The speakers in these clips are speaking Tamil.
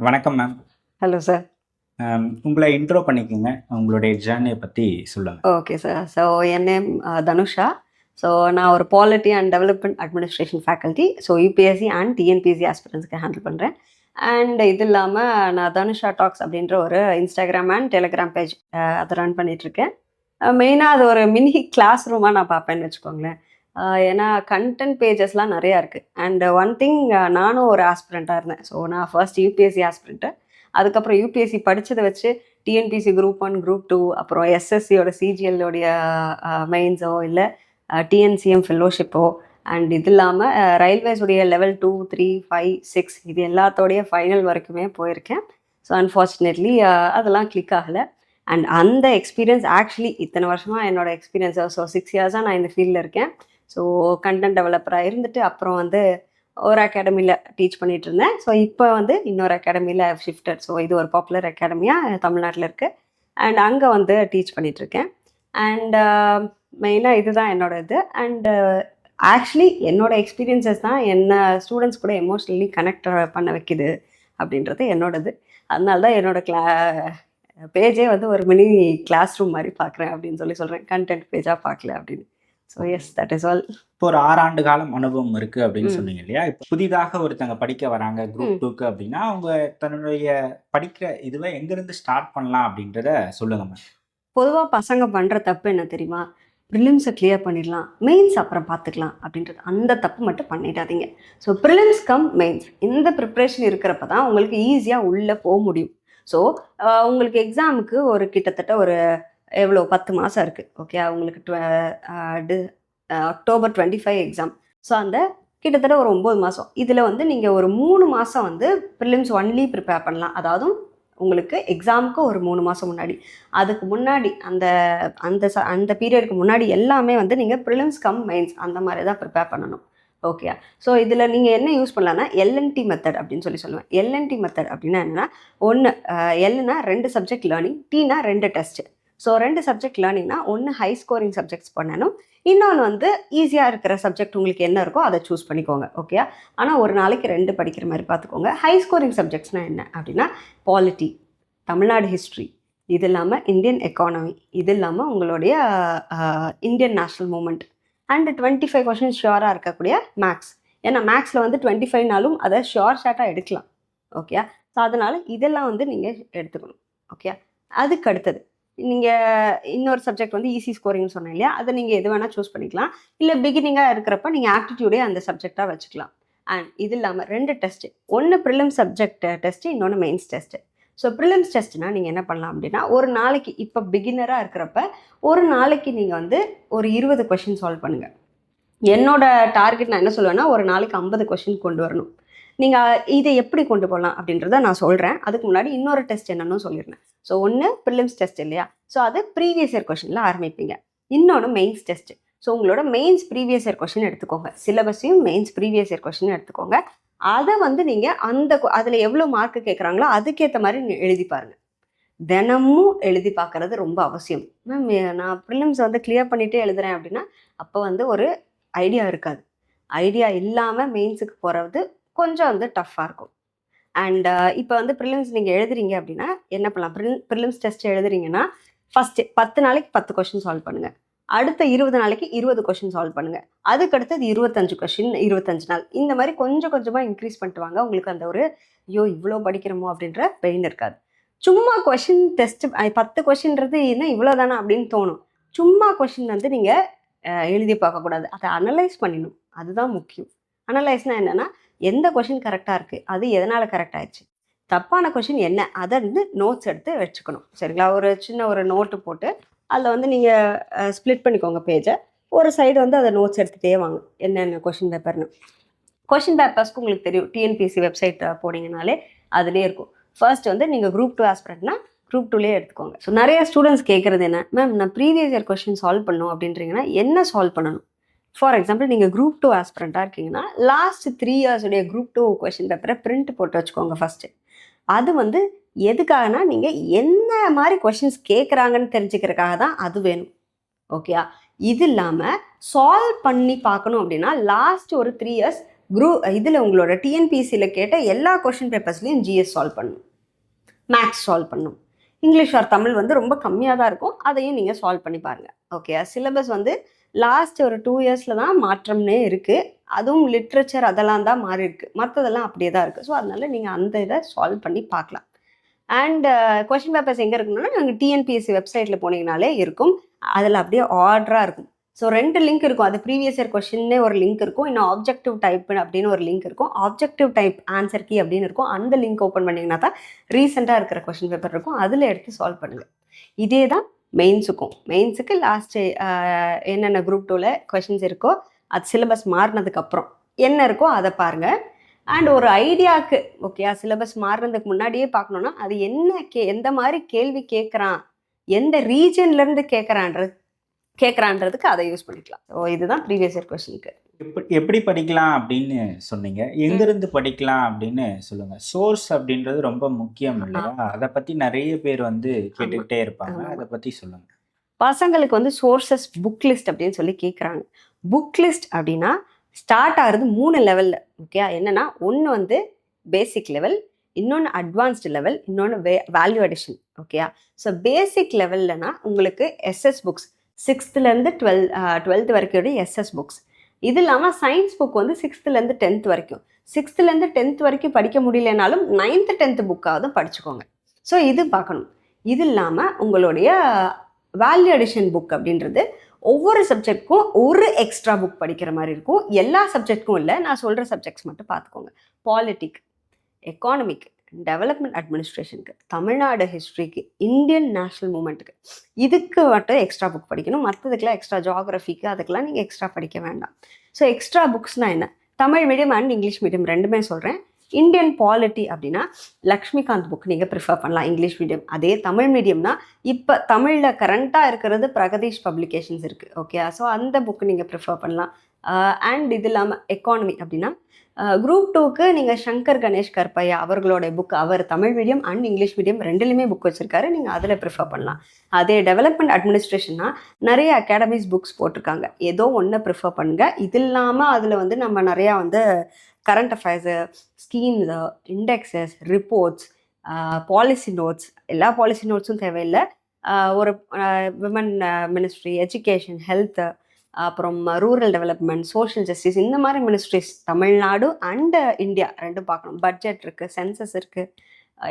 வணக்கம் மேம். Hello sir. உங்கள இன்ட்ரோ பண்ணிக்கங்க. உங்களுடைய ஜர்னிய பத்தி சொல்லுங்க. Okay sir. ஸோ என் நேம் தனுஷா. ஸோ நான் ஒரு polity and development administration faculty. So UPSC and TNPSC ஆஸ்பிரன்ஸ்க்கு ஹேண்டில் பண்ணுறேன். அண்ட் இது இல்லாமல் நான் தனுஷா டாக்ஸ் அப்படின்ற ஒரு இன்ஸ்டாகிராம் அண்ட் டெலிகிராம் பேஜ் அதை ரன் பண்ணிகிட்ருக்கேன். மெயினாக அது ஒரு மினி கிளாஸ் ரூமாக நான் பார்ப்பேன்னு வச்சுக்கோங்களேன். ஏன்னா கண்டென்ட் பேஜஸ்லாம் நிறையா இருக்குது. அண்ட் ஒன் திங், நானும் ஒரு ஆஸ்பிரண்ட்டாக இருந்தேன். ஸோ நான் ஃபர்ஸ்ட் யூபிஎஸ்சி ஆஸ்பிரண்ட்டு. அதுக்கப்புறம் யூபிஎஸ்சி படித்ததை வச்சு டிஎன்பிசி குரூப் 1, குரூப் 2, அப்புறம் எஸ்எஸ்சியோட சிஜிஎல்லோடைய மெயின்ஸோ இல்லை டிஎன்சிஎம் ஃபெல்லோஷிப்போ, அண்ட் இது இல்லாமல் ரயில்வேஸுடைய லெவல் 2, 3, 5, 6 இது எல்லாத்தோடைய ஃபைனல் வரைக்குமே போயிருக்கேன். ஸோ அன்ஃபார்ச்சுனேட்லி அதெல்லாம் கிளிக் ஆகலை. அண்ட் அந்த எக்ஸ்பீரியன்ஸ் ஆக்சுவலி இத்தனை வருஷமாக என்னோடய எக்ஸ்பீரியன்ஸ். ஸோ 6 இயர்ஸாக நான் இந்த ஃபீல்டில் இருக்கேன். ஸோ கண்டென்ட் டெவலப்பராக இருந்துட்டு அப்புறம் வந்து ஒரு அகாடமியில் டீச் பண்ணிகிட்டு இருந்தேன். ஸோ இப்போ வந்து இன்னொரு அகாடமியில் ஷிஃப்டட். ஸோ இது ஒரு பாப்புலர் அகாடமியாக தமிழ்நாட்டில் இருக்குது. அண்ட் அங்கே வந்து டீச் பண்ணிகிட்ருக்கேன். அண்ட் மெயினாக இதுதான் என்னோட இது. அண்டு ஆக்சுவலி என்னோடய எக்ஸ்பீரியன்ஸஸ் தான் என்ன ஸ்டூடெண்ட்ஸ் கூட எமோஷ்னலி கனெக்ட் பண்ண வைக்குது அப்படின்றது என்னோடது. அதனால தான் என்னோடய பேஜே வந்து ஒரு மினி கிளாஸ் ரூம் மாதிரி பார்க்குறேன் அப்படின்னு சொல்கிறேன். கண்டென்ட் பேஜாக பார்க்கல அப்படின்னு. So yes, that is all. இப்போ ஒரு 6 ஆண்டு காலம் அனுபவம் இருக்கு அப்படின்னு சொன்னீங்க இல்லையா? இப்போ புதிதாக ஒருத்தங்க படிக்க வராங்க குரூப் 2க்கு அப்படின்னா, அவங்க தன்னுடைய படிக்கிற இதுவே எங்கிருந்து ஸ்டார்ட் பண்ணலாம் அப்படின்றத சொல்லுங்க மேம். பொதுவாக பசங்க பண்ணுற தப்பு என்ன தெரியுமா? ப்ரிலிம்ஸை கிளியர் பண்ணிடலாம், மெயின்ஸ் அப்புறம் பார்த்துக்கலாம் அப்படின்றது. அந்த தப்பு மட்டும் பண்ணிடாதீங்க. ஸோ ப்ரிலிம்ஸ் கம் மெயின்ஸ் இந்த ப்ரிப்ரேஷன் இருக்கிறப்ப தான் உங்களுக்கு ஈஸியாக உள்ளே போக முடியும். ஸோ உங்களுக்கு எக்ஸாமுக்கு ஒரு கிட்டத்தட்ட ஒரு எவ்வளோ 10 மாதம் இருக்குது. ஓகே, உங்களுக்கு அக்டோபர் 25 எக்ஸாம். ஸோ அந்த கிட்டத்தட்ட ஒரு 9 மாதம். இதில் வந்து நீங்கள் ஒரு 3 மாதம் வந்து ப்ரிலிம்ஸ் ஒன்லி ப்ரிப்பேர் பண்ணலாம். அதாவது உங்களுக்கு எக்ஸாமுக்கு ஒரு 3 மாதம் முன்னாடி, அதுக்கு முன்னாடி அந்த அந்த அந்த பீரியடுக்கு முன்னாடி எல்லாமே வந்து நீங்கள் ப்ரிலிம்ஸ் கம் மெயின்ஸ் அந்த மாதிரி தான் ப்ரிப்பேர் பண்ணணும். ஓகே, ஸோ இதில் நீங்கள் என்ன யூஸ் பண்ணலான்னா எல்என்டி மெத்தட் அப்படின்னு சொல்லுவேன். எல்என்டி மெத்தட் அப்படின்னா என்னென்னா, ஒன்று எல்னா 2 சப்ஜெக்ட் லேர்னிங், டீனா 2 டெஸ்ட்டு. ஸோ 2 சப்ஜெக்ட் லேர்னிங்னா ஒன்று ஹை ஸ்கோரிங் சப்ஜெக்ட்ஸ் பண்ணணும், இன்னொன்று வந்து ஈஸியாக இருக்கிற சப்ஜெக்ட் உங்களுக்கு என்ன இருக்கோ அதை சூஸ் பண்ணிக்கோங்க. ஓகே, ஆனால் ஒரு நாளைக்கு 2 படிக்கிற மாதிரி பார்த்துக்கோங்க. ஹை ஸ்கோரிங் சப்ஜெக்ட்ஸ்னால் என்ன அப்படின்னா, பாலிட்டி, தமிழ்நாடு ஹிஸ்ட்ரி, இது இல்லாமல் இந்தியன் எக்கானமி, இது இல்லாமல் உங்களுடைய Indian national movement, and 25 questions ஷியோராக இருக்கக்கூடிய மேக்ஸ். ஏன்னா மேக்ஸில் வந்து 25நாலும் அதை ஷியோர் ஷார்ட்டாக எடுக்கலாம். ஓகே, ஸோ அதனால் இதெல்லாம் வந்து நீங்கள் எடுத்துக்கணும். ஓகே, அதுக்கு அடுத்தது நீங்கள் இன்னொரு சப்ஜெக்ட் வந்து ஈஸி ஸ்கோரிங்னு சொன்னேன் இல்லையா? அதை நீங்கள் எது வேணால் சூஸ் பண்ணிக்கலாம். இல்லை பிகினிங்காக இருக்கிறப்ப நீங்கள் ஆப்டிடியூடே அந்த சப்ஜெக்டாக வச்சுக்கலாம். அண்ட் இது இல்லாமல் 2 டெஸ்ட்டு, ஒன்று ப்ரிலிம்ஸ் சப்ஜெக்ட் டெஸ்ட்டு, இன்னொன்று மெயின்ஸ் டெஸ்ட்டு. ஸோ ப்ரிலிம்ஸ் டெஸ்ட்னா நீங்கள் என்ன பண்ணலாம் அப்படின்னா, ஒரு நாளைக்கு இப்போ பிகினராக இருக்கிறப்ப ஒரு நாளைக்கு நீங்கள் வந்து ஒரு 20 கொஷின் சால்வ் பண்ணுங்கள். என்னோட டார்கெட் நான் என்ன சொல்லுவேன்னா, ஒரு நாளைக்கு 50 கொஷின் கொண்டு வரணும். நீங்கள் இதை எப்படி கொண்டு போகலாம் அப்படின்றத நான் சொல்கிறேன். அதுக்கு முன்னாடி இன்னொரு டெஸ்ட் என்னன்னு சொல்லிடுறேன். ஸோ ஒன்று ப்ரிலிம்ஸ் டெஸ்ட் இல்லையா? ஸோ அது ப்ரீவியஸ் இயர் கொஷினில் ஆரம்பிப்பீங்க. இன்னொன்று மெயின்ஸ் டெஸ்ட்டு. ஸோ உங்களோட மெயின்ஸ் ப்ரீவியஸ் இயர் கொஷின் எடுத்துக்கோங்க. சிலபஸையும் மெயின்ஸ் ப்ரீவியஸ் இயர் கொஷின் எடுத்துக்கோங்க. அதை வந்து நீங்கள் அதில் எவ்வளோ மார்க்கு கேட்குறாங்களோ அதுக்கேற்ற மாதிரி நீங்கள் எழுதி பாருங்கள். தினமும் எழுதி பார்க்குறது ரொம்ப அவசியம். மேம், நான் ப்ரிலிம்ஸ் வந்து கிளியர் பண்ணிகிட்டே எழுதுகிறேன் அப்படின்னா அப்போ வந்து ஒரு ஐடியா இருக்காது. ஐடியா இல்லாமல் மெயின்ஸுக்கு போகிறது கொஞ்சம் வந்து டஃப்பாக இருக்கும். அண்ட் இப்போ வந்து ப்ரிலிம்ஸ் நீங்கள் எழுதுறீங்க அப்படின்னா என்ன பண்ணலாம்? ப்ரிலிம்ஸ் டெஸ்ட் எழுதுறீங்கன்னா ஃபஸ்ட்டு 10 நாளைக்கு 10 கொஷின் சால்வ் பண்ணுங்கள். அடுத்த 20 நாளைக்கு 20 கொஷின் சால்வ் பண்ணுங்கள். அதுக்கடுத்தது 25 கொஷின் 25 நாள். இந்த மாதிரி கொஞ்சம் கொஞ்சமாக இன்க்ரீஸ் பண்ணிட்டு வாங்க. உங்களுக்கு அந்த ஒரு ஐயோ இவ்வளோ படிக்கிறோமோ அப்படின்ற பெயின் இருக்காது. சும்மா கொஷின் டெஸ்ட்டு 10 கொஷின்றது என்ன இவ்வளோ தானே அப்படின்னு தோணும். சும்மா கொஷின் வந்து நீங்கள் எழுதி பார்க்கக்கூடாது. அதை அனலைஸ் பண்ணிடணும். அதுதான் முக்கியம். அனலைஸ்னால் என்னென்னா, எந்த கொஷின் கரெக்டாக இருக்குது, அது எதனால் கரெக்ட் ஆயிடுச்சு, தப்பான கொஷின் என்ன, அதை வந்து நோட்ஸ் எடுத்து வச்சுக்கணும். சரிங்களா? ஒரு சின்ன ஒரு நோட்டு போட்டு அதில் வந்து நீங்கள் ஸ்ப்ளிட் பண்ணிக்கோங்க பேஜை. ஒரு சைடு வந்து அதை நோட்ஸ் எடுத்துகிட்டே வாங்க, என்னென்ன கொஷின் பேப்பர்னு. கொஷின் பேப்பர்ஸ்க்கு உங்களுக்கு தெரியும், டிஎன்பிஎஸ்சி வெப்சைட் போனீங்கனாலே அதுலேயே இருக்கும். ஃபர்ஸ்ட் வந்து நீங்கள் குரூப் 2 ஆஸ்பிரண்ட்னா குரூப் 2லேயே எடுத்துக்கோங்க. ஸோ நிறைய ஸ்டூடெண்ட்ஸ் கேட்குறது என்ன, மேம் நான் ப்ரீவியஸ் இயர் கொஷின் சால்வ் பண்ணணும் அப்படின்றீங்கன்னா என்ன சால்வ் பண்ணணும்? ஃபார் எக்ஸாம்பிள் நீங்கள் குரூப் 2 ஆஸ்பிரண்ட்டாக இருக்கீங்கன்னா லாஸ்ட் 3 இயர்ஸுடைய குரூப் 2 கொஷின் பேப்பரை பிரிண்ட் போட்டு வச்சுக்கோங்க ஃபஸ்ட்டு. அது வந்து எதுக்காகனா, நீங்கள் என்ன மாதிரி கொஷின்ஸ் கேட்குறாங்கன்னு தெரிஞ்சுக்கிறதுக்காக தான் அது வேணும். ஓகேயா? இது இல்லாமல் சால்வ் பண்ணி பார்க்கணும் அப்படின்னா லாஸ்ட் ஒரு 3 இயர்ஸ் இதில் உங்களோட டிஎன்பிஎஸ்சியில் கேட்ட எல்லா கொஷின் பேப்பர்ஸ்லையும் ஜிஎஸ் சால்வ் பண்ணணும், மேக்ஸ் சால்வ் பண்ணணும். இங்கிலீஷ் ஆர் தமிழ் வந்து ரொம்ப கம்மியாக தான் இருக்கும், அதையும் நீங்கள் சால்வ் பண்ணி பாருங்கள். ஓகே, சிலபஸ் வந்து லாஸ்ட் ஒரு 2 இயர்ஸில் தான் மாற்றம்னே இருக்குது. அதுவும் லிட்ரேச்சர் அதெல்லாம் தான் மாறி இருக்குது, மற்றதெல்லாம் அப்படியே தான் இருக்குது. ஸோ அதனால நீங்கள் அந்த இதை சால்வ் பண்ணி பார்க்கலாம். அண்ட் கொஷின் பேப்பர்ஸ் எங்கே இருக்குன்னா, நாங்கள் டிஎன்பிஎஸ்சி வெப்சைட்டில் போனீங்கனாலே இருக்கும், அதில் அப்படியே ஆர்டராக இருக்கும். ஸோ 2 லிங்க் இருக்கும், அது ப்ரீவியஸ் இயர் கொஷின்னே ஒரு லிங்க் இருக்கும், இன்னும் ஆப்ஜெக்டிவ் டைப் அப்படின்னு ஒரு லிங்க் இருக்கும், ஆப்ஜெக்டிவ் டைப் ஆன்சர் கீ அப்படின்னு இருக்கும். அந்த லிங்க் ஓப்பன் பண்ணிங்கன்னா தான் ரீசெண்டாக இருக்கிற கொஷின் பேப்பர் இருக்கும், அதில் எடுத்து சால்வ் பண்ணுங்கள். இதே தான் மெயின்ஸுக்கு லாஸ்ட்டு என்னென்ன குரூப் 2ல் கொஷின்ஸ் இருக்கோ அது சிலபஸ் மாறினதுக்கப்புறம் என்ன இருக்கோ அதை பாருங்கள். அண்ட் ஒரு ஐடியாவுக்கு ஓகே, சிலபஸ் மாறுறதுக்கு முன்னாடியே பார்க்கணுன்னா அது என்ன எந்த மாதிரி கேள்வி கேட்குறான், எந்த ரீஜன்லேருந்து கேட்குறான்றதுக்கு அதை யூஸ் பண்ணிக்கலாம். ஸோ இதுதான் ப்ரீவியஸ் இயர் கொஸ்டினுக்கு. எப்படி படிக்கலாம் அப்படின்னு சொன்னீங்க, எங்கிருந்து படிக்கலாம் அப்படின்னு சொல்லுங்க. சோர்ஸ் அப்படின்றது ரொம்ப முக்கியம் இல்லையா? அதை பற்றி நிறைய பேர் வந்து கேட்டுக்கிட்டே இருப்பாங்க, அதை பற்றி சொல்லுங்க. பசங்களுக்கு வந்து சோர்சஸ் புக் லிஸ்ட் அப்படின்னு சொல்லி கேட்குறாங்க. புக் லிஸ்ட் அப்படின்னா ஸ்டார்ட் ஆகிறது 3 லெவலில். ஓகே, என்னென்னா ஒன்று வந்து பேசிக் லெவல், இன்னொன்று அட்வான்ஸ்டு லெவல், இன்னொன்று வேல்யூ அடிஷன். ஓகேயா, ஸோ பேசிக் லெவல்லனா உங்களுக்கு எஸ்எஸ் புக்ஸ் 6th-லேருந்து 12th வரைக்கும் எஸ்எஸ் புக்ஸ். இது இல்லாமல் சயின்ஸ் புக் வந்து 6th-லேருந்து 10th வரைக்கும். 6th-லேருந்து 10th வரைக்கும் படிக்க முடியலனாலும் 9th 10th புக்காவது படிச்சுக்கோங்க. ஸோ இது பார்க்கணும். இது இல்லாமல் உங்களுடைய வேல்யூ அடிஷன் புக் அப்படின்றது ஒவ்வொரு சப்ஜெக்ட்க்கும் ஒரு எக்ஸ்ட்ரா புக் படிக்கிற மாதிரி இருக்கும். எல்லா சப்ஜெக்ட்க்கும் இல்லை, நான் சொல்கிற சப்ஜெக்ட்ஸ் மட்டும் பார்த்துக்கோங்க. பாலிட்டிக், எக்கானமிக், டெவலப்மெண்ட் அட்மினிஸ்ட்ரேஷனுக்கு, தமிழ்நாடு ஹிஸ்ட்ரிக்கு, இந்தியன் நேஷனல் மூமெண்ட்டுக்கு, இதுக்கு மட்டும் எக்ஸ்ட்ரா புக் படிக்கணும். மற்றதுக்கெல்லாம் எக்ஸ்ட்ரா ஜியாகிரஃபிக்கு அதுக்கெல்லாம் நீங்கள் எக்ஸ்ட்ரா படிக்க வேண்டாம். ஸோ எக்ஸ்ட்ரா புக்ஸ்னால் என்ன, Tamil medium and English medium ரெண்டுமே சொல்கிறேன். இந்தியன் பாலிட்டி அப்படின்னா லக்ஷ்மிகாந்த் புக் நீங்கள் ப்ரிஃபர் பண்ணலாம் இங்கிலீஷ் மீடியம். அதே தமிழ் மீடியம்னா இப்போ தமிழில் கரண்ட்டாக இருக்கிறது பிரகதீஷ் பப்ளிகேஷன்ஸ் இருக்குது. ஓகே, ஸோ அந்த புக்கு நீங்கள் ப்ரிஃபர் பண்ணலாம். அண்ட் இது இல்லாமல் எக்கானமி அப்படின்னா குரூப் 2க்கு நீங்கள் சங்கர் கணேஷ் கற்பையா அவர்களோட புக், அவர் Tamil medium and English medium ரெண்டுலேயுமே புக் வச்சுருக்காரு, நீங்கள் அதில் ப்ரிஃபர் பண்ணலாம். அதே டெவலப்மெண்ட் அட்மினிஸ்ட்ரேஷன்னா நிறைய அகாடமிஸ் புக்ஸ் போட்டிருக்காங்க, ஏதோ ஒன்று ப்ரிஃபர் பண்ணுங்கள். இது இல்லாமல் அதில் வந்து நம்ம நிறையா வந்து current affairs, schemes, indexes, reports, policy notes, எல்லா பாலிசி நோட்ஸும் தேவையில்லை, ஒரு விமன் மினிஸ்ட்ரி, எஜுகேஷன், ஹெல்த்து, அப்புறம் ரூரல் டெவலப்மெண்ட், சோஷியல் ஜஸ்டிஸ், இந்த மாதிரி மினிஸ்ட்ரிஸ் தமிழ்நாடு அண்டு இந்தியா ரெண்டும் பார்க்கணும். பட்ஜெட் இருக்குது, சென்சஸ் இருக்குது,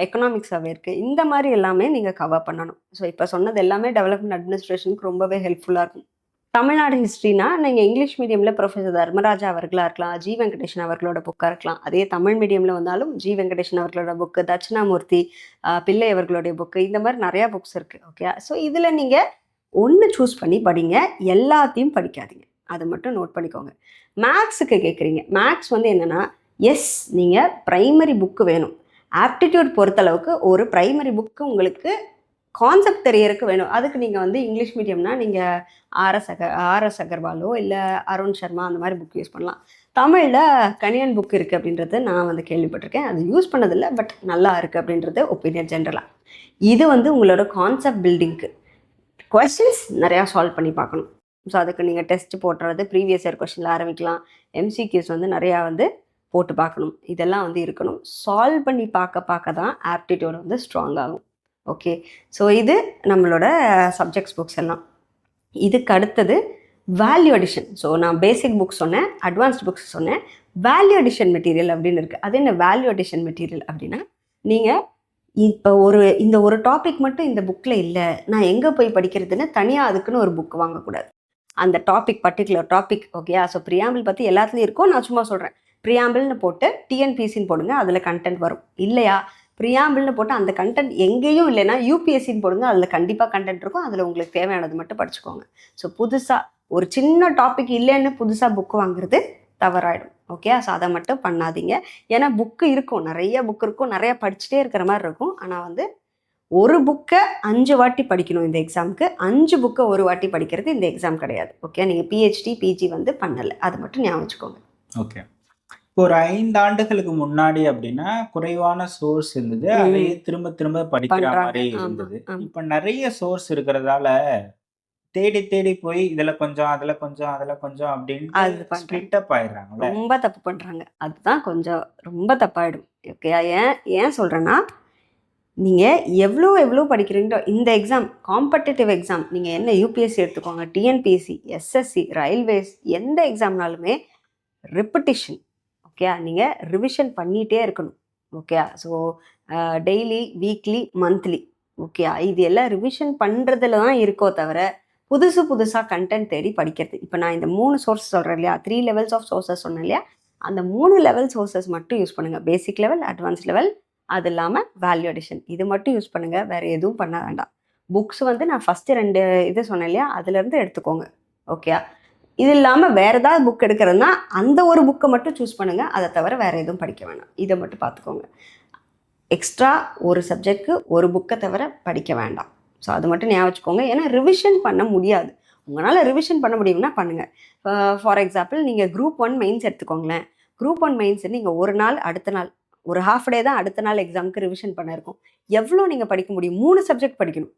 எக்கனாமிக் சர்வே இருக்குது, இந்த மாதிரி எல்லாமே நீங்கள் கவர் பண்ணணும். ஸோ இப்போ சொன்னது எல்லாமே டெவலப்மெண்ட் அட்மினிஸ்ட்ரேஷனுக்கு ரொம்பவே ஹெல்ப்ஃபுல்லாக இருக்கும். தமிழ்நாடு ஹிஸ்ட்ரினா நீங்கள் இங்கிலீஷ் மீடியமில் ப்ரொஃபஸர் தர்மராஜா அவர்களாக இருக்கலாம், ஜி வெங்கடேஷன் அவர்களோட புக்காக இருக்கலாம். அதே தமிழ் மீடியமில் வந்தாலும் ஜி வெங்கடேஷன் அவர்களோட புக்கு, தட்சிணாமூர்த்தி பிள்ளை அவர்களுடைய புக்கு, இந்த மாதிரி நிறையா புக்ஸ் இருக்குது. ஓகே, ஸோ இதில் நீங்கள் ஒன்று சூஸ் பண்ணி படிங்க, எல்லாத்தையும் படிக்காதீங்க, அதை மட்டும் நோட் பண்ணிக்கோங்க. மேக்ஸுக்கு கேட்குறீங்க, மேக்ஸ் வந்து என்னென்னா எஸ் நீங்கள் ப்ரைமரி புக்கு வேணும். ஆப்டிடியூட் பொறுத்தளவுக்கு ஒரு ப்ரைமரி புக்கு உங்களுக்கு கான்செப்ட் தெரியறதுக்கு வேணும். அதுக்கு நீங்கள் வந்து இங்கிலீஷ் மீடியம்னா நீங்கள் ஆர்எஸ் அகர்வாலோ இல்லை அருண் சர்மா அந்த மாதிரி புக் யூஸ் பண்ணலாம். தமிழில் கணியன் புக் இருக்குது அப்படின்றது நான் வந்து கேள்விப்பட்டிருக்கேன், அது யூஸ் பண்ணதில்லை, பட் நல்லா இருக்குது அப்படின்றது ஒப்பீனியன் ஜென்ரலாக. இது வந்து உங்களோட கான்செப்ட் பில்டிங்க்கு கொஸ்டின்ஸ் நிறையா சால்வ் பண்ணி பார்க்கணும். ஸோ அதுக்கு நீங்கள் டெஸ்ட் போட்டுறது ப்ரீவியஸ் இயர் கொஸ்டினில் ஆரம்பிக்கலாம். எம்சிக்யூஸ் வந்து நிறையா வந்து போட்டு பார்க்கணும், இதெல்லாம் வந்து இருக்கணும். சால்வ் பண்ணி பார்க்க தான் ஆப்டிடியூட் வந்து ஸ்ட்ராங் ஆகும். ஓகே, ஸோ இது நம்மளோட சப்ஜெக்ட்ஸ் புக்ஸ் எல்லாம். இதுக்கு அடுத்தது வேல்யூ அடிஷன். ஸோ நான் பேசிக் புக்ஸ் சொன்னேன், அட்வான்ஸ்ட் புக்ஸ் சொன்னேன், வேல்யூ அடிஷன் மெட்டீரியல் அப்படின்னு இருக்குது. அது என்ன வேல்யூ அடிஷன் மெட்டீரியல் அப்படின்னா, நீங்கள் இப்போ இந்த ஒரு டாபிக் மட்டும் இந்த புக்கில் இல்லை, நான் எங்கே போய் படிக்கிறதுன்னு தனியாக அதுக்குன்னு ஒரு புக் வாங்கக்கூடாது. அந்த topic, particular topic. Okay, so preamble பற்றி எல்லாத்துலேயும் இருக்கும், நான் சும்மா சொல்கிறேன். ப்ரியாம்பிள்னு போட்டு டிஎன்பிஎஸ்சின்னு போடுங்க, அதில் கண்டென்ட் வரும். இல்லையா, ப்ரியாம்பிள்னு போட்டு அந்த கண்டென்ட் எங்கேயும் இல்லைன்னா யூபிஎஸ்சின்னு போடுங்க, அதில் கண்டிப்பாக கண்டென்ட் இருக்கும், அதில் உங்களுக்கு தேவையானது மட்டும் படிச்சுக்கோங்க. ஸோ புதுசாக ஒரு சின்ன டாபிக் இல்லைன்னு புதுசாக புக்கு வாங்குறது தவறாயிடும். ஓகே, ஸோ அதை மட்டும் பண்ணாதீங்க. ஏன்னா புக்கு இருக்கும், நிறைய புக்கு இருக்கும், நிறையா படிச்சுட்டே இருக்கிற மாதிரி இருக்கும். ஆனால் வந்து ஒரு புக்கை 5 வாட்டி படிக்கணும் இந்த எக்ஸாமுக்கு, 5 புக்கை ஒரு வாட்டி படிக்கிறது இந்த எக்ஸாம் கிடையாது. ஓகே, நீங்கள் பிஹெச்டி பிஜி வந்து பண்ணலை, அது மட்டும் ஞாபகம் வச்சுக்கோங்க. ஓகே, இப்போ ஒரு 5 ஆண்டுகளுக்கு முன்னாடி அப்படின்னா குறைவான சோர்ஸ் இருந்தது, அதையே திரும்ப திரும்ப படிக்கிற மாதிரி இருந்தது. இப்போ நிறைய சோர்ஸ் இருக்கிறதால தேடி தேடி போய் இதுல கொஞ்சம், அதுல கொஞ்சம், அதுல கொஞ்சம் அப்படின்ட்டு அது பண்றாங்க. ஸ்ப்ளிட் அப் ஆயிடுறாங்கல்ல. ரொம்ப தப்பு பண்றாங்க. அதுதான் கொஞ்சம் ரொம்ப தப்பாயிடும். ஓகே. ஏன் ஏன் சொல்றேன்னா, நீங்க எவ்ளோ எவ்ளோ படிக்கிறீங்களோ இந்த எக்ஸாம் காம்படிட்டிவ் எக்ஸாம் நீங்க என்ன யுபிஎஸ்சி எடுத்துக்கோங்க, டிஎன்பிஎஸ்சி, எஸ்எஸ்சி, ரயில்வேஸ் எந்த எக்ஸாம்னாலுமே ரிப்படிஷன். ஓகே. நீங்க ரிவிஷன் பண்ணிட்டே இருக்கணும். Okay. So daily, weekly, monthly. Okay. இது எல்லாம் ரிவிஷன் பண்றதுல தான் இருக்கோ தவிர புதுசு புதுசா கண்டென்ட் தேடி படிக்கிறது. இப்போ நான் இந்த 3 சோர்ஸ் சொல்றேன் இல்லையா? 3 லெவல்ஸ் ஆஃப் சோர்சஸ் சொன்னேன் இல்லையா? அந்த 3 லெவல் சோர்சஸ் மட்டும் யூஸ் பண்ணுங்க. பேசிக் லெவல், அட்வான்ஸ் லெவல், அது இல்லாமல் வேல்யூ அடிஷன். இது மட்டும் யூஸ் பண்ணுங்க. வேற எதுவும் பண்ண வேண்டாம். புக்ஸ் வந்து நான் ஃபர்ஸ்ட் 2 இது சொன்னேன் இல்லையா? அதுலேருந்து எடுத்துக்கோங்க. ஓகே. இது இல்லாமல் வேற ஏதாவது புக் எடுக்கிறதுனா அந்த ஒரு புக்கை மட்டும் சூஸ் பண்ணுங்க. அதை தவிர வேற எதுவும் படிக்க வேணாம். இதை மட்டும் பார்த்துக்கோங்க. எக்ஸ்ட்ரா ஒரு சப்ஜெக்ட்க்கு ஒரு புக்கை தவிர படிக்க வேண்டாம். ஸோ அது மட்டும் ஞாபகம் வச்சுக்கோங்க. ஏன்னா ரிவிஷன் பண்ண முடியாது. உங்களால் ரிவிஷன் பண்ண முடியும்னா பண்ணுங்கள். ஃபார் எக்ஸாம்பிள் நீங்கள் குரூப் 1 மெயின்ஸ் எடுத்துக்கோங்களேன். குரூப் 1 மெயின்ஸ் நீங்கள் ஒரு நாள் அடுத்த நாள் ஒரு ஹாஃப் டே தான் அடுத்த நாள் எக்ஸாமுக்கு ரிவிஷன் பண்ண இருக்கும். எவ்வளோ நீங்கள் படிக்க முடியும்? 3 சப்ஜெக்ட் படிக்கணும்.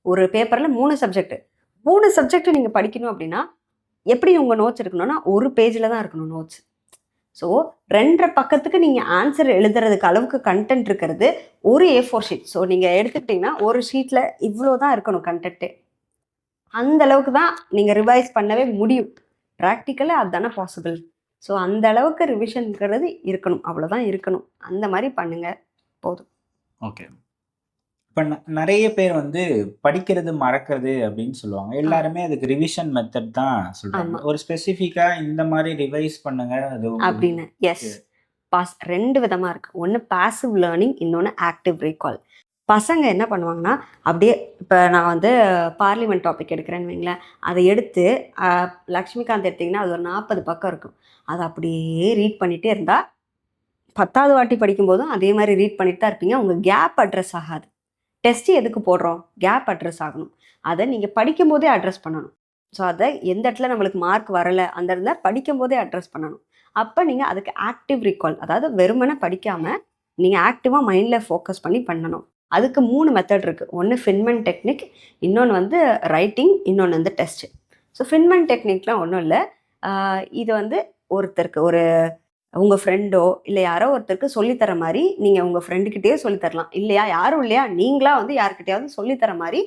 ஒரு பேப்பரில் 3 சப்ஜெக்ட். 3 சப்ஜெக்ட் நீங்கள் படிக்கணும் அப்படின்னா எப்படி உங்கள் நோட்ஸ் இருக்கணும்னா ஒரு பேஜில் தான் இருக்கணும் நோட்ஸ். ஸோ 2.5 பக்கத்துக்கு நீங்கள் ஆன்சர் எழுதுறதுக்கு அளவுக்கு கண்டென்ட் இருக்கிறது ஒரு A4 ஷீட். ஸோ நீங்கள் எடுத்துக்கிட்டிங்கன்னா ஒரு ஷீட்டில் இவ்வளோ தான் இருக்கணும் கண்டென்ட்டு. அந்த அளவுக்கு தான் நீங்கள் ரிவைஸ் பண்ணவே முடியும். ப்ராக்டிக்கலாக அதுதானே பாசிபிள். ஸோ அந்த அளவுக்கு ரிவிஷன்ங்கிறது இருக்கணும். அவ்வளோதான் இருக்கணும். அந்த மாதிரி பண்ணுங்க போதும். ஓகே. இப்போ நிறைய பேர் வந்து படிக்கிறது மறக்கிறது அப்படின்னு சொல்லுவாங்க. எல்லாருமே அதுக்கு ரிவிஷன் மெத்தட் தான் சொல்றாங்க. ஆமா. ஒரு ஸ்பெசிஃபிக்கா இந்த மாதிரி ரிவைஸ் பண்ணுங்க அது அப்படின்னு எஸ். 2 விதமாக இருக்குது. ஒன்று பாசிவ் லேர்னிங், இன்னொன்று ஆக்டிவ் ரீகால். பசங்க என்ன பண்ணுவாங்கன்னா அப்படியே இப்போ நான் வந்து பார்லிமெண்ட் டாபிக் எடுக்கிறேன்னு வைங்களேன், அதை எடுத்து லக்ஷ்மிகாந்த் எடுத்திங்கன்னா அது ஒரு 40 பக்கம் இருக்கும். அதை அப்படியே ரீட் பண்ணிகிட்டே இருந்தால் 10வது வாட்டி படிக்கும்போதும் அதே மாதிரி ரீட் பண்ணிட்டு தான் இருப்பீங்க. உங்கள் கேப் அட்ரஸ் ஆகாது. டெஸ்ட்டு எதுக்கு போடுறோம்? கேப் அட்ரஸ் ஆகணும். அதை நீங்கள் படிக்கும்போதே அட்ரஸ் பண்ணணும். ஸோ அதை எந்த இடத்துல நம்மளுக்கு மார்க் வரலை அந்த இடத்துல படிக்கும்போதே அட்ரஸ் பண்ணணும். அப்போ நீங்கள் அதுக்கு ஆக்டிவ் ரீகால், அதாவது வெறுமனே படிக்காமல் நீங்கள் ஆக்டிவாக மைண்டில் ஃபோக்கஸ் பண்ணி பண்ணணும். அதுக்கு 3 மெத்தட் இருக்குது. ஒன்று ஃபின்மன் டெக்னிக், இன்னொன்று வந்து ரைட்டிங், இன்னொன்று வந்து டெஸ்ட்டு. ஸோ ஃபின்மன் டெக்னிக்லாம் ஒன்றும் இல்லை. இது வந்து ஒருத்தருக்கு ஒரு உங்கள் ஃப்ரெண்டோ இல்லை யாரோ ஒருத்தருக்கு சொல்லித்தர மாதிரி நீங்கள் உங்கள் ஃப்ரெண்டுக்கிட்டே சொல்லித்தரலாம். இல்லையா யாரும் இல்லையா நீங்களாக வந்து யாருக்கிட்டையாவது சொல்லித்தர மாதிரி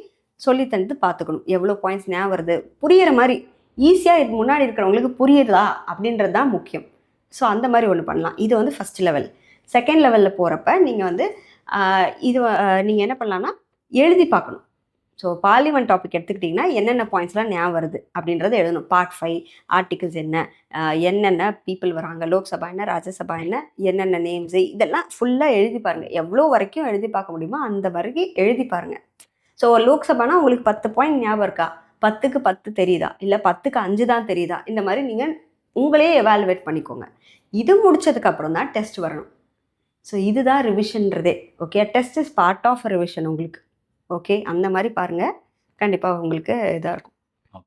சொல்லித்தந்து பார்த்துக்கணும். எவ்வளோ பாயிண்ட்ஸ் ஞாபகம் வருது, புரியிற மாதிரி ஈஸியாக இது முன்னாடி இருக்கிறவங்களுக்கு புரியுதா அப்படின்றது தான் முக்கியம். ஸோ அந்த மாதிரி ஒன்று பண்ணலாம். இது வந்து ஃபஸ்ட் லெவல். செகண்ட் லெவலில் போகிறப்ப நீங்கள் வந்து இது நீங்கள் என்ன பண்ணலான்னா எழுதி பார்க்கணும். ஸோ பார்லிமெண்ட் டாபிக் எடுத்துக்கிட்டிங்கன்னா என்னென்ன பாயிண்ட்ஸ்லாம் ஞாபகம் வருது அப்படின்றத எழுதணும். பார்ட் 5 ஆர்டிகிள்ஸ் என்ன, என்னென்ன பீப்புள் வராங்க, லோக்சபா என்ன, ராஜ்யசபா என்ன, என்னென்ன நேம்ஸு, இதெல்லாம் ஃபுல்லாக எழுதி பாருங்கள். எவ்வளோ வரைக்கும் எழுதி பார்க்க முடியுமோ அந்த வரைக்கும் எழுதி பாருங்கள். ஸோ லோக்சபானா உங்களுக்கு 10 பாயிண்ட் ஞாபகம் இருக்கா, 10க்கு 10 தெரியுதா, இல்லை 10க்கு 5 தான் தெரியுதா, இந்த மாதிரி நீங்கள் உங்களே எவாலுவேட் பண்ணிக்கோங்க. இது முடிச்சதுக்கப்புறம் தான் டெஸ்ட் வரணும். ஸோ இதுதான் ரிவிஷன்றதே. Okay. Test is part of revision உங்களுக்கு. ஓகே. அந்த மாதிரி பாருங்கள். கண்டிப்பாக உங்களுக்கு இதாக இருக்கும்.